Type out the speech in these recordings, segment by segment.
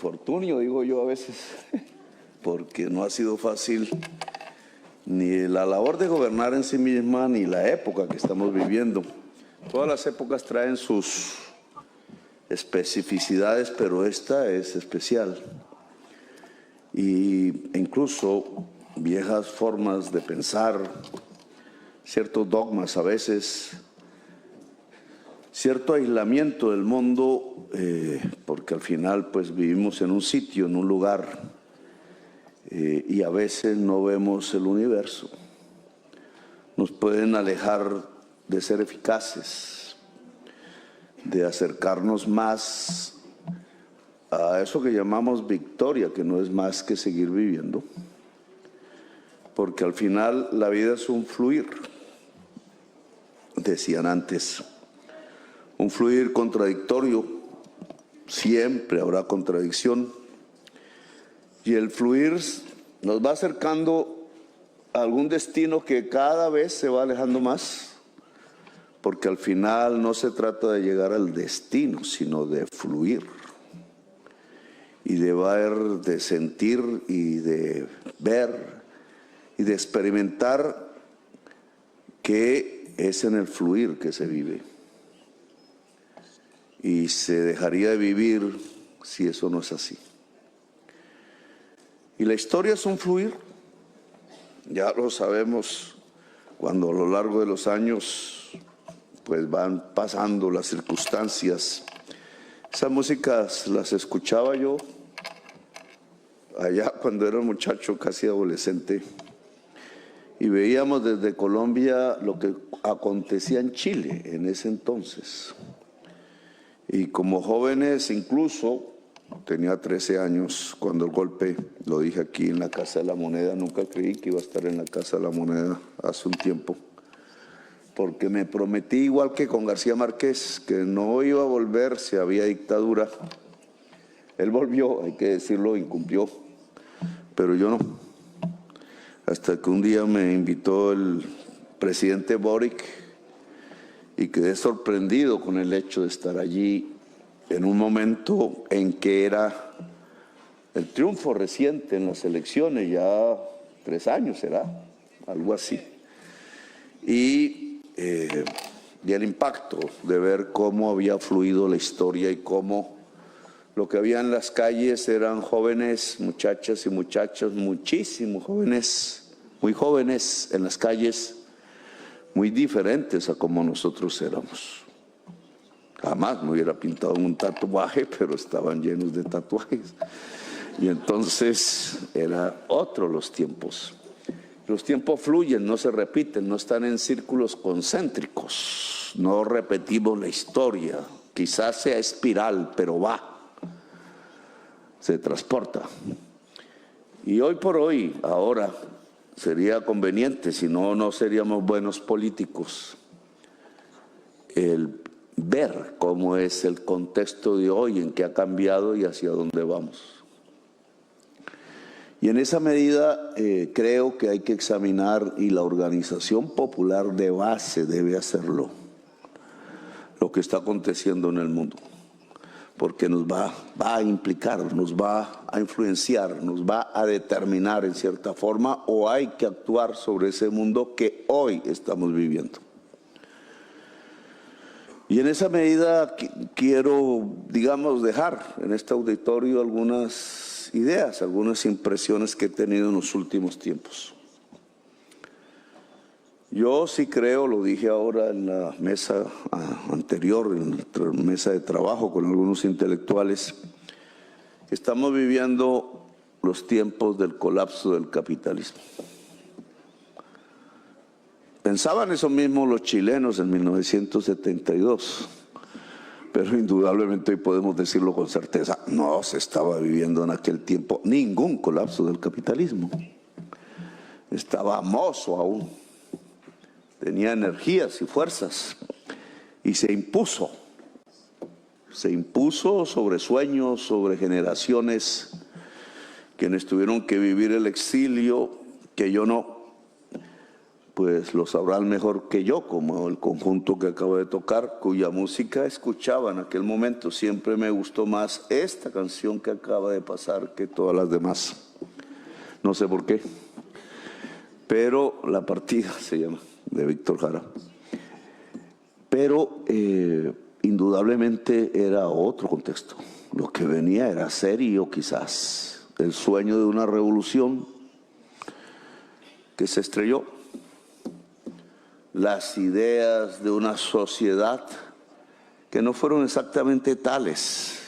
infortunio, digo yo a veces, porque no ha sido fácil ni la labor de gobernar en sí misma, ni la época que estamos viviendo. Todas las épocas traen sus especificidades, pero esta es especial. Y incluso viejas formas de pensar, ciertos dogmas a veces, cierto aislamiento del mundo, porque al final pues vivimos en un sitio, en un lugar, y a veces no vemos el universo. Nos pueden alejar de ser eficaces, de acercarnos más a eso que llamamos victoria, que no es más que seguir viviendo, porque al final la vida es un fluir, decían antes, un fluir contradictorio, siempre habrá contradicción, y el fluir nos va acercando a algún destino que cada vez se va alejando más, porque al final no se trata de llegar al destino, sino de fluir, y de ver, de sentir, y de ver, y de experimentar que es en el fluir que se vive. Y se dejaría de vivir si eso no es así. Y la historia es un fluir, ya lo sabemos, cuando a lo largo de los años pues van pasando las circunstancias. Esas músicas las escuchaba yo allá cuando era un muchacho casi adolescente, y veíamos desde Colombia lo que acontecía en Chile en ese entonces. Y como jóvenes, incluso, tenía 13 años cuando el golpe, lo dije aquí en la Casa de la Moneda, nunca creí que iba a estar en la Casa de la Moneda hace un tiempo, porque me prometí, igual que con García Márquez, que no iba a volver si había dictadura. Él volvió, hay que decirlo, incumplió, pero yo no. Hasta que un día me invitó el presidente Boric y quedé sorprendido con el hecho de estar allí en un momento en que era el triunfo reciente en las elecciones, ya 3 años será, algo así. Y el impacto de ver cómo había fluido la historia y cómo lo que había en las calles eran jóvenes, muchachas y muchachos, muchísimos jóvenes, muy jóvenes en las calles, muy diferentes a como nosotros éramos. Jamás me hubiera pintado un tatuaje, pero estaban llenos de tatuajes. Y entonces era otro los tiempos. Los tiempos fluyen, no se repiten, no están en círculos concéntricos. No repetimos la historia. Quizás sea espiral, pero va. Se transporta. Y hoy por hoy, ahora, sería conveniente, si no, no seríamos buenos políticos, el ver cómo es el contexto de hoy, en qué ha cambiado y hacia dónde vamos. Y en esa medida creo que hay que examinar, y la organización popular de base debe hacerlo, lo que está aconteciendo en el mundo, porque nos va a implicar, nos va a influenciar, nos va a determinar en cierta forma, o hay que actuar sobre ese mundo que hoy estamos viviendo. Y en esa medida quiero, digamos, dejar en este auditorio algunas ideas, algunas impresiones que he tenido en los últimos tiempos. Yo sí creo, lo dije ahora en la mesa anterior, en la mesa de trabajo con algunos intelectuales, que estamos viviendo los tiempos del colapso del capitalismo. Pensaban eso mismo los chilenos en 1972, pero indudablemente hoy podemos decirlo con certeza, no se estaba viviendo en aquel tiempo ningún colapso del capitalismo. Estaba mozo aún, tenía energías y fuerzas, y se impuso sobre sueños, sobre generaciones, quienes tuvieron que vivir el exilio, que yo no. pues lo sabrán mejor que yo, como el conjunto que acabo de tocar, cuya música escuchaba en aquel momento. Siempre me gustó más esta canción que acaba de pasar que todas las demás. No sé por qué, pero La Partida se llama, de Víctor Jara. Pero indudablemente era otro contexto. Lo que venía era serio, quizás, el sueño de una revolución que se estrelló, las ideas de una sociedad que no fueron exactamente tales.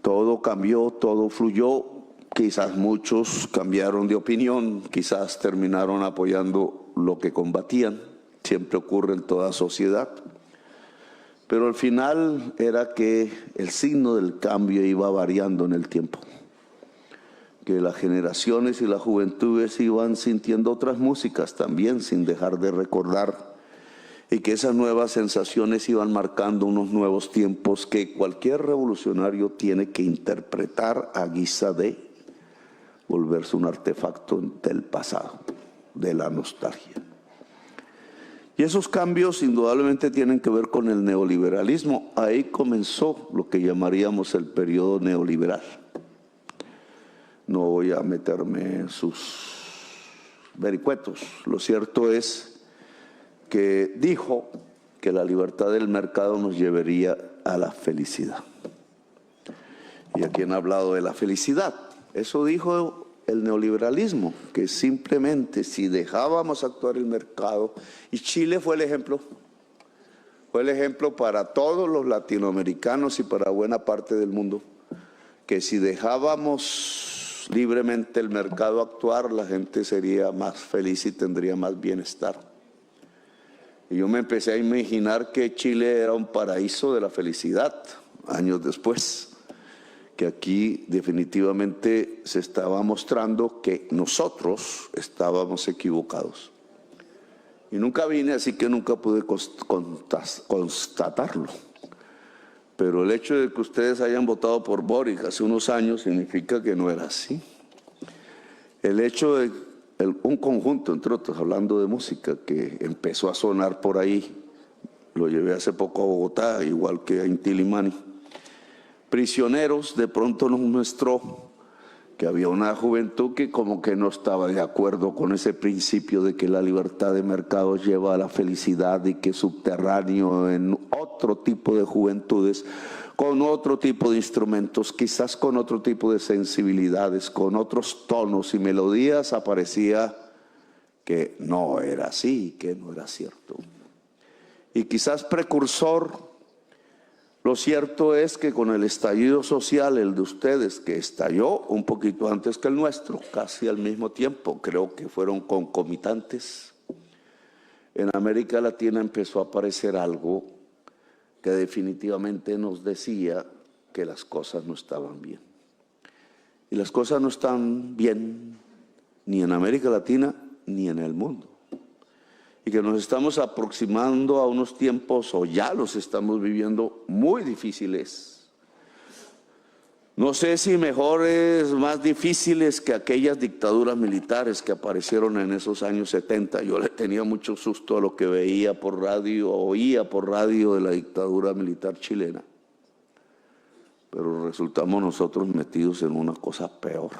Todo cambió, todo fluyó, quizás muchos cambiaron de opinión, quizás terminaron apoyando lo que combatían, siempre ocurre en toda sociedad. Pero al final era que el signo del cambio iba variando en el tiempo, que las generaciones y las juventudes iban sintiendo otras músicas también sin dejar de recordar, y que esas nuevas sensaciones iban marcando unos nuevos tiempos que cualquier revolucionario tiene que interpretar a guisa de volverse un artefacto del pasado, de la nostalgia. Y esos cambios indudablemente tienen que ver con el neoliberalismo. Ahí comenzó lo que llamaríamos el periodo neoliberal. No voy a meterme en sus vericuetos. Lo cierto es que dijo que la libertad del mercado nos llevaría a la felicidad. ¿Y a quién ha hablado de la felicidad? Eso dijo el neoliberalismo, que simplemente si dejábamos actuar el mercado, y Chile fue el ejemplo para todos los latinoamericanos y para buena parte del mundo, que si dejábamos libremente el mercado actuar, la gente sería más feliz y tendría más bienestar. Y yo me empecé a imaginar que Chile era un paraíso de la felicidad, años después, que aquí definitivamente se estaba mostrando que nosotros estábamos equivocados. Y nunca vine, así que nunca pude constatarlo. Pero el hecho de que ustedes hayan votado por Boric hace unos años significa que no era así. El hecho de un conjunto, entre otros, hablando de música, que empezó a sonar por ahí, lo llevé hace poco a Bogotá, igual que a Inti Illimani. Prisioneros, de pronto nos mostró que había una juventud que como que no estaba de acuerdo con ese principio de que la libertad de mercado lleva a la felicidad, y que subterráneo en otro tipo de juventudes, con otro tipo de instrumentos, quizás con otro tipo de sensibilidades, con otros tonos y melodías, aparecía que no era así, que no era cierto. Y quizás precursor. Lo cierto es que con el estallido social, el de ustedes, que estalló un poquito antes que el nuestro, casi al mismo tiempo, creo que fueron concomitantes, en América Latina empezó a aparecer algo que definitivamente nos decía que las cosas no estaban bien. Y las cosas no están bien ni en América Latina ni en el mundo. Y que nos estamos aproximando a unos tiempos, o ya los estamos viviendo, muy difíciles. No sé si mejores, más difíciles que aquellas dictaduras militares que aparecieron en esos años 70. Yo le tenía mucho susto a lo que veía por radio, oía por radio de la dictadura militar chilena. Pero resultamos nosotros metidos en una cosa peor.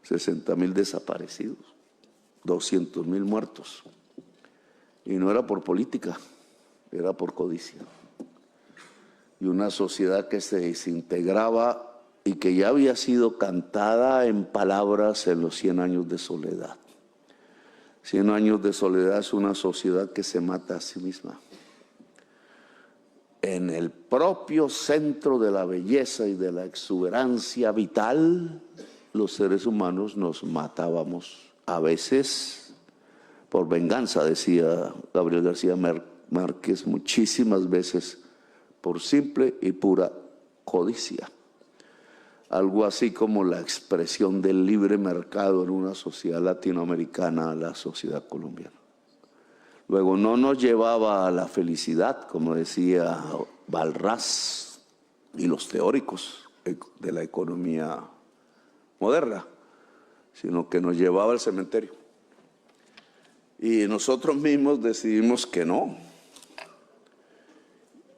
60.000 desaparecidos. 200.000 muertos. Y no era por política, era por codicia. Y una sociedad que se desintegraba y que ya había sido cantada en palabras en los 100 años de soledad. 100 años de soledad es una sociedad que se mata a sí misma. En el propio centro de la belleza y de la exuberancia vital, los seres humanos nos matábamos. A veces por venganza, decía Gabriel García Márquez, muchísimas veces por simple y pura codicia. Algo así como la expresión del libre mercado en una sociedad latinoamericana a la sociedad colombiana. Luego no nos llevaba a la felicidad, como decía Balras y los teóricos de la economía moderna, sino que nos llevaba al cementerio. Y nosotros mismos decidimos que no.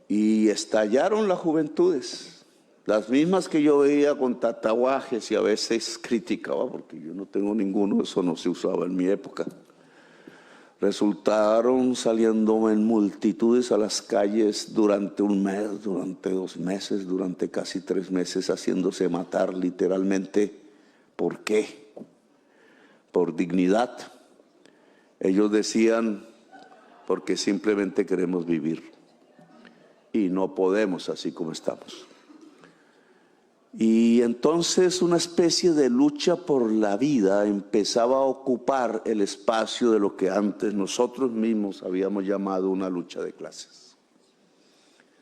Y estallaron las juventudes, las mismas que yo veía con tatuajes y a veces criticaba, porque yo no tengo ninguno, eso no se usaba en mi época. Resultaron saliendo en multitudes a las calles durante un mes, durante 2 meses, durante casi 3 meses, haciéndose matar literalmente. ¿Por qué? Por dignidad. Ellos decían, porque simplemente queremos vivir y no podemos así como estamos. Y entonces una especie de lucha por la vida empezaba a ocupar el espacio de lo que antes nosotros mismos habíamos llamado una lucha de clases.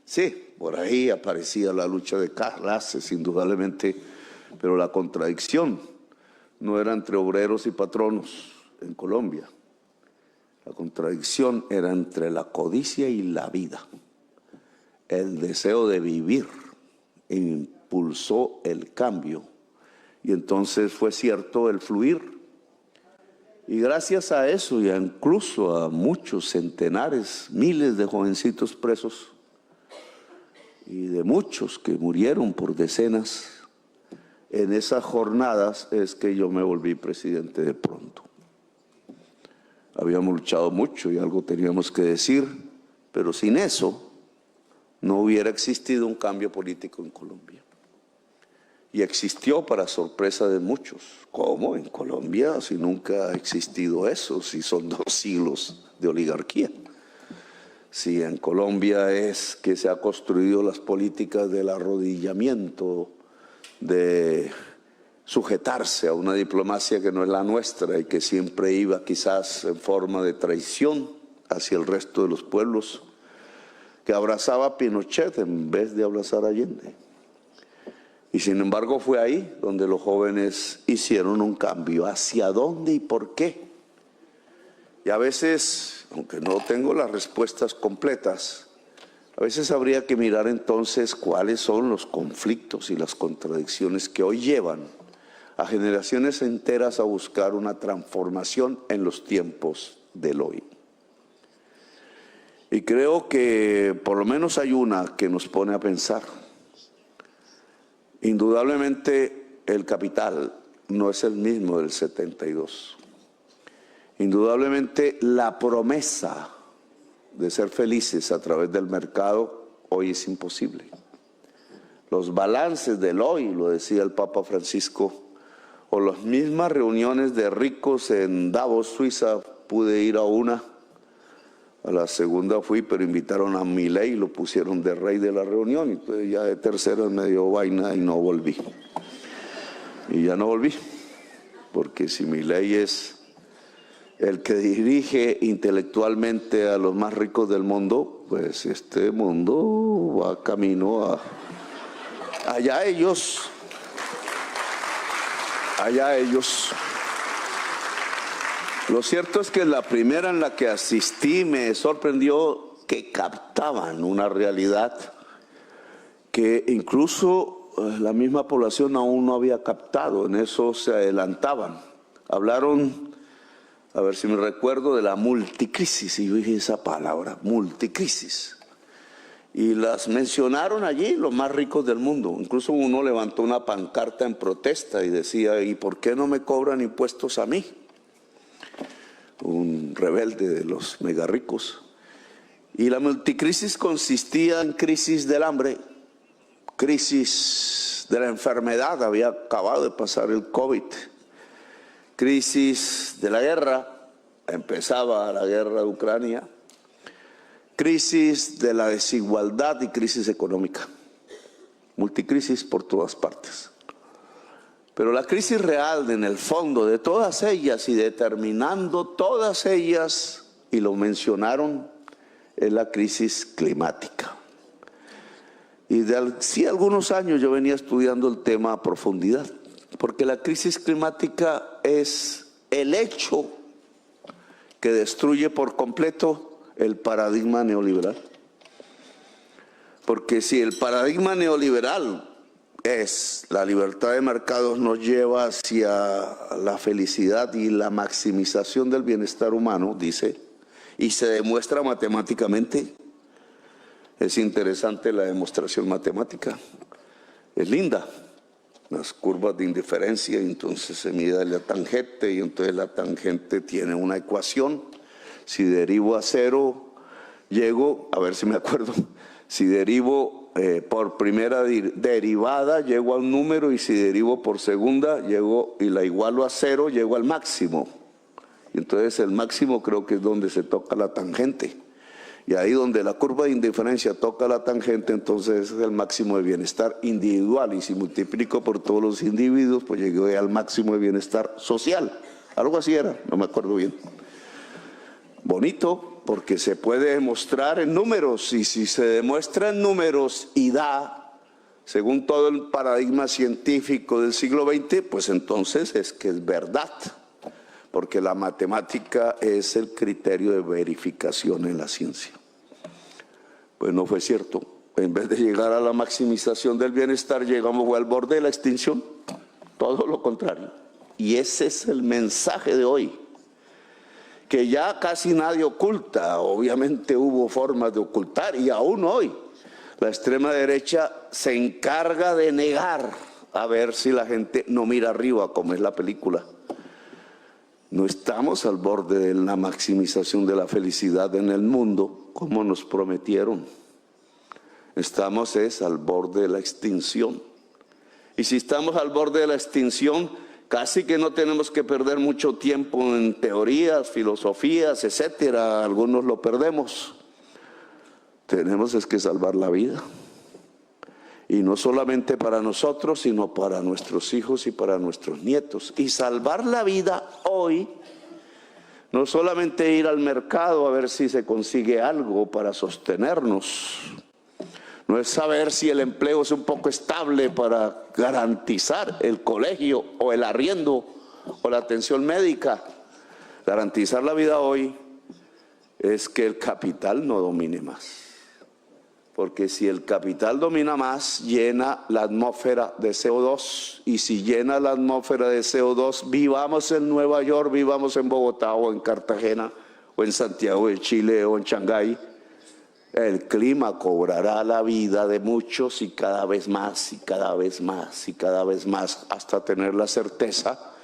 Sí, por ahí aparecía la lucha de clases, indudablemente, pero la contradicción no era entre obreros y patronos en Colombia. La contradicción era entre la codicia y la vida. El deseo de vivir impulsó el cambio y entonces fue cierto el fluir. Y gracias a eso y incluso a muchos centenares, miles de jovencitos presos y de muchos que murieron por decenas, en esas jornadas es que yo me volví presidente de pronto. Habíamos luchado mucho y algo teníamos que decir, pero sin eso no hubiera existido un cambio político en Colombia. Y existió para sorpresa de muchos. ¿Cómo? En Colombia, si nunca ha existido eso, si son 2 siglos de oligarquía. Si en Colombia es que se ha construido las políticas del arrodillamiento, de sujetarse a una diplomacia que no es la nuestra y que siempre iba quizás en forma de traición hacia el resto de los pueblos, que abrazaba a Pinochet en vez de abrazar a Allende. Y sin embargo fue ahí donde los jóvenes hicieron un cambio. ¿Hacia dónde y por qué? Y a veces, aunque no tengo las respuestas completas, a veces habría que mirar entonces cuáles son los conflictos y las contradicciones que hoy llevan a generaciones enteras a buscar una transformación en los tiempos del hoy. Y creo que por lo menos hay una que nos pone a pensar. Indudablemente el capital no es el mismo del 72. Indudablemente la promesa de ser felices a través del mercado hoy es imposible. Los balances del hoy, lo decía el Papa Francisco, o las mismas reuniones de ricos en Davos, Suiza, pude ir a una. A la segunda fui, pero invitaron a Milei y lo pusieron de rey de la reunión. Entonces ya de tercera me dio vaina y no volví. Y ya no volví, porque si Milei es el que dirige intelectualmente a los más ricos del mundo, pues este mundo va camino a... Allá ellos. Allá ellos. Lo cierto es que la primera en la que asistí me sorprendió que captaban una realidad que incluso la misma población aún no había captado. En eso se adelantaban. Hablaron, a ver si me recuerdo, de la multicrisis. Y yo dije esa palabra, multicrisis. Y las mencionaron allí los más ricos del mundo. Incluso uno levantó una pancarta en protesta y decía, ¿y por qué no me cobran impuestos a mí? Un rebelde de los mega ricos. Y la multicrisis consistía en crisis del hambre, crisis de la enfermedad, había acabado de pasar el COVID, crisis de la guerra, empezaba la guerra de Ucrania, crisis de la desigualdad y crisis económica, multicrisis por todas partes. Pero la crisis real, en el fondo de todas ellas y determinando todas ellas, y lo mencionaron, es la crisis climática. Y de sí, algunos años yo venía estudiando el tema a profundidad, porque la crisis climática es el hecho que destruye por completo el paradigma neoliberal. Porque si el paradigma neoliberal la libertad de mercados nos lleva hacia la felicidad y la maximización del bienestar humano, dice, y se demuestra matemáticamente. Es interesante la demostración matemática, es linda. Las curvas de indiferencia, entonces se mide la tangente y entonces la tangente tiene una ecuación. Si derivo a cero, llego, a ver si me acuerdo, si derivo por primera derivada, llego a un número, y si derivo por segunda, llego y la igualo a cero, llego al máximo. Y entonces el máximo creo que es donde se toca la tangente. Y ahí donde la curva de indiferencia toca la tangente, entonces es el máximo de bienestar individual. Y si multiplico por todos los individuos, pues llegué al máximo de bienestar social. Algo así era, no me acuerdo bien. Bonito, porque se puede demostrar en números. Y si se demuestra en números y da, según todo el paradigma científico del siglo XX, pues entonces es que es verdad. Porque la matemática es el criterio de verificación en la ciencia. Pues no fue cierto. En vez de llegar a la maximización del bienestar, llegamos al borde de la extinción. Todo lo contrario. Y ese es el mensaje de hoy, que ya casi nadie oculta. Obviamente hubo formas de ocultar, y aún hoy la extrema derecha se encarga de negar, a ver si la gente no mira arriba, como es la película. No estamos al borde de la maximización de la felicidad en el mundo, como nos prometieron. Estamos al borde de la extinción. Y si estamos al borde de la extinción, casi que no tenemos que perder mucho tiempo en teorías, filosofías, etcétera. Algunos lo perdemos. Tenemos que salvar la vida. Y no solamente para nosotros, sino para nuestros hijos y para nuestros nietos. Y salvar la vida hoy, no solamente ir al mercado a ver si se consigue algo para sostenernos. No es saber si el empleo es un poco estable para garantizar el colegio o el arriendo o la atención médica. Garantizar la vida hoy es que el capital no domine más. Porque si el capital domina más, llena la atmósfera de CO2. Y si llena la atmósfera de CO2, vivamos en Nueva York, vivamos en Bogotá o en Cartagena o en Santiago de Chile o en Shanghái, el clima cobrará la vida de muchos, y cada vez más, y cada vez más, y cada vez más, hasta tener la certeza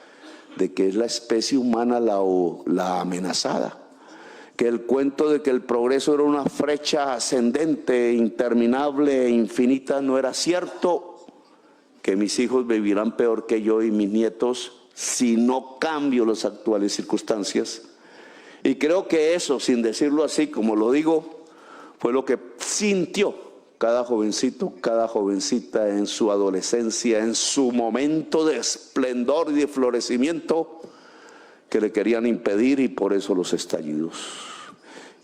de que es la especie humana la amenazada. Que el cuento de que el progreso era una flecha ascendente, interminable e infinita, no era cierto. Que mis hijos vivirán peor que yo y mis nietos si no cambio las actuales circunstancias. Y creo que eso, sin decirlo así como lo digo, fue lo que sintió cada jovencito, cada jovencita en su adolescencia, en su momento de esplendor y de florecimiento, que le querían impedir, y por eso los estallidos.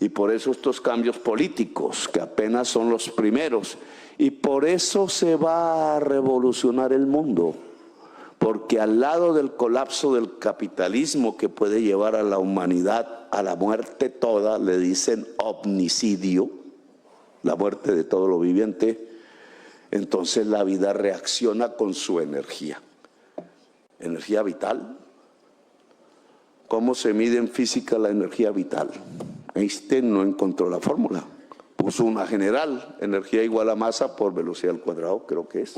Y por eso estos cambios políticos, que apenas son los primeros. Y por eso se va a revolucionar el mundo. Porque al lado del colapso del capitalismo, que puede llevar a la humanidad a la muerte toda, le dicen omnicidio, la muerte de todo lo viviente, entonces la vida reacciona con su energía. Energía vital. ¿Cómo se mide en física la energía vital? Einstein no encontró la fórmula. Puso una general, energía igual a masa por velocidad al cuadrado, creo que es.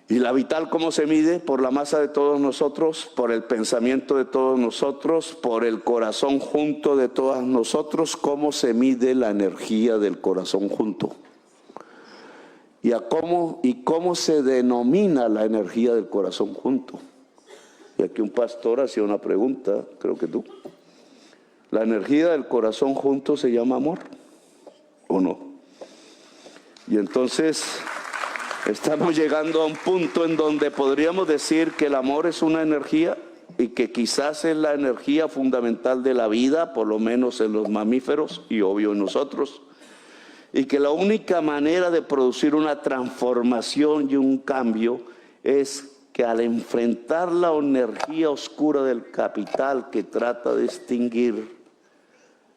¿Y la vital cómo se mide? Por la masa de todos nosotros, por el pensamiento de todos nosotros, por el corazón junto de todos nosotros. ¿Cómo se mide la energía del corazón junto? ¿Y cómo se denomina la energía del corazón junto? Y aquí un pastor hacía una pregunta, creo que tú. ¿La energía del corazón junto se llama amor o no? Y entonces estamos llegando a un punto en donde podríamos decir que el amor es una energía, y que quizás es la energía fundamental de la vida, por lo menos en los mamíferos y obvio en nosotros, y que la única manera de producir una transformación y un cambio es que al enfrentar la energía oscura del capital que trata de extinguir,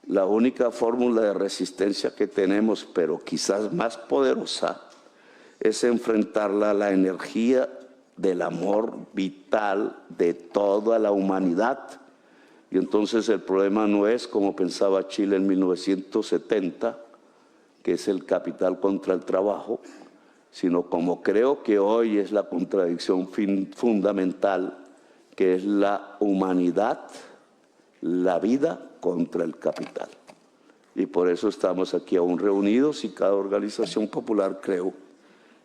la única fórmula de resistencia que tenemos, pero quizás más poderosa, es enfrentarla a la energía del amor vital de toda la humanidad. Y entonces el problema no es como pensaba Chile en 1970, que es el capital contra el trabajo, sino como creo que hoy es la contradicción fundamental, que es la humanidad, la vida contra el capital. Y por eso estamos aquí aún reunidos y cada organización popular, creo,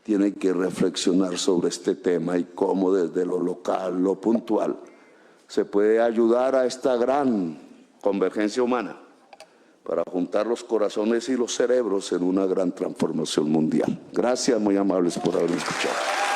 tiene que reflexionar sobre este tema y cómo desde lo local, lo puntual, se puede ayudar a esta gran convergencia humana para juntar los corazones y los cerebros en una gran transformación mundial. Gracias, muy amables por haberme escuchado.